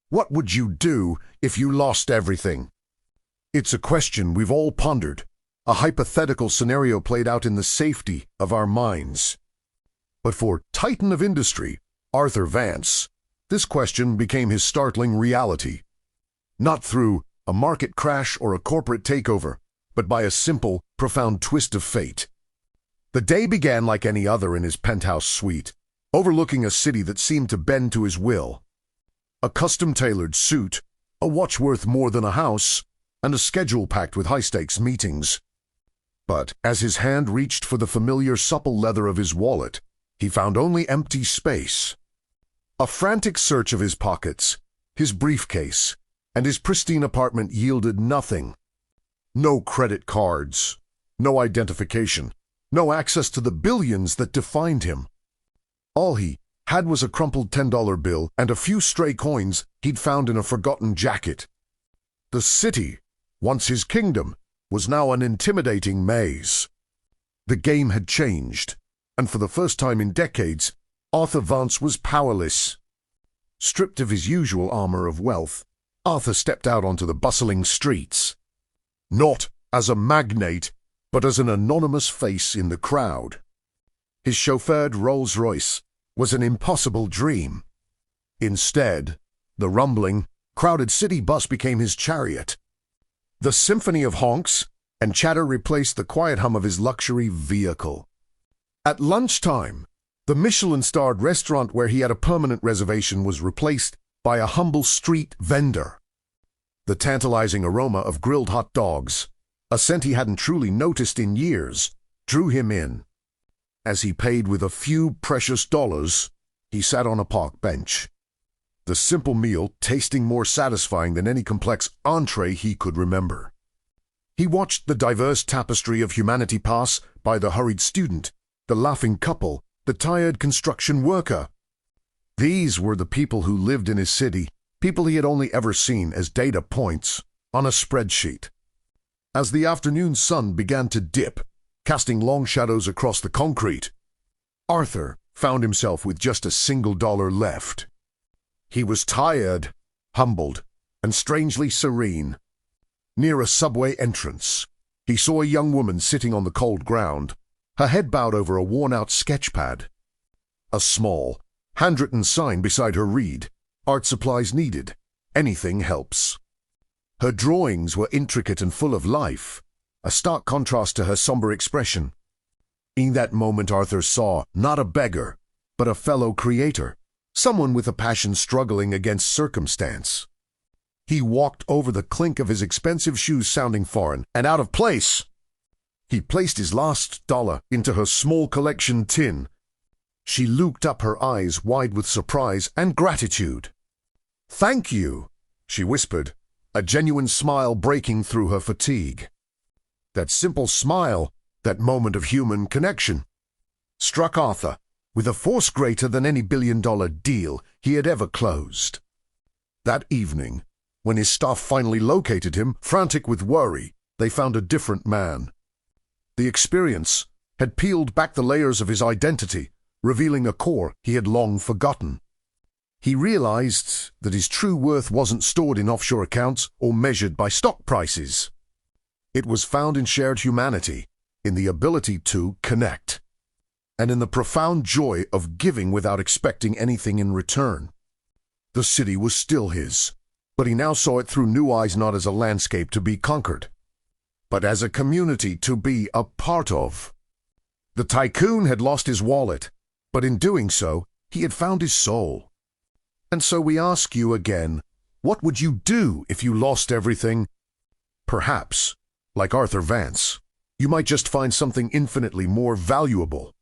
What would you do if you lost everything? It's a question we've all pondered, a hypothetical scenario played out in the safety of our minds. But for Titan of industry, Arthur Vance, this question became his startling reality. Not through a market crash or a corporate takeover, but by a simple, profound twist of fate. The day began like any other in his penthouse suite, overlooking a city that seemed to bend to his will. A custom-tailored suit, a watch worth more than a house, and a schedule packed with high-stakes meetings. But as his hand reached for the familiar supple leather of his wallet, he found only empty space. A frantic search of his pockets, his briefcase, and his pristine apartment yielded nothing. No credit cards, no identification, no access to the billions that defined him. All he had was a crumpled $10 bill and a few stray coins he'd found in a forgotten jacket. The city, once his kingdom, was now an intimidating maze. The game had changed, and for the first time in decades, Arthur Vance was powerless. Stripped of his usual armor of wealth, Arthur stepped out onto the bustling streets. Not as a magnate, but as an anonymous face in the crowd. His chauffeured Rolls-Royce was an impossible dream. Instead, the rumbling, crowded city bus became his chariot. The symphony of honks and chatter replaced the quiet hum of his luxury vehicle. At lunchtime, the Michelin-starred restaurant where he had a permanent reservation was replaced by a humble street vendor. The tantalizing aroma of grilled hot dogs, a scent he hadn't truly noticed in years, drew him in. As he paid with a few precious dollars, he sat on a park bench. The simple meal tasting more satisfying than any complex entree he could remember. He watched the diverse tapestry of humanity pass by the hurried student, the laughing couple, the tired construction worker. These were the people who lived in his city, people he had only ever seen as data points on a spreadsheet. As the afternoon sun began to dip, casting long shadows across the concrete, Arthur found himself with just a single dollar left. He was tired, humbled, and strangely serene. Near a subway entrance, he saw a young woman sitting on the cold ground, her head bowed over a worn-out sketchpad. A small, handwritten sign beside her read, "Art supplies needed. Anything helps." Her drawings were intricate and full of life, a stark contrast to her somber expression. In that moment, Arthur saw not a beggar, but a fellow creator, someone with a passion struggling against circumstance. He walked over the clink of his expensive shoes sounding foreign and out of place. He placed his last dollar into her small collection tin. She looped up her eyes wide with surprise and gratitude. "Thank you," she whispered, a genuine smile breaking through her fatigue. That simple smile, that moment of human connection, struck Arthur with a force greater than any billion-dollar deal he had ever closed. That evening, when his staff finally located him, frantic with worry, they found a different man. The experience had peeled back the layers of his identity, revealing a core he had long forgotten. He realized that his true worth wasn't stored in offshore accounts or measured by stock prices. It was found in shared humanity, in the ability to connect, and in the profound joy of giving without expecting anything in return. The city was still his, but he now saw it through new eyes, not as a landscape to be conquered, but as a community to be a part of. The tycoon had lost his wallet, but in doing so, he had found his soul. And so we ask you again, what would you do if you lost everything? Perhaps, like Arthur Vance, you might just find something infinitely more valuable.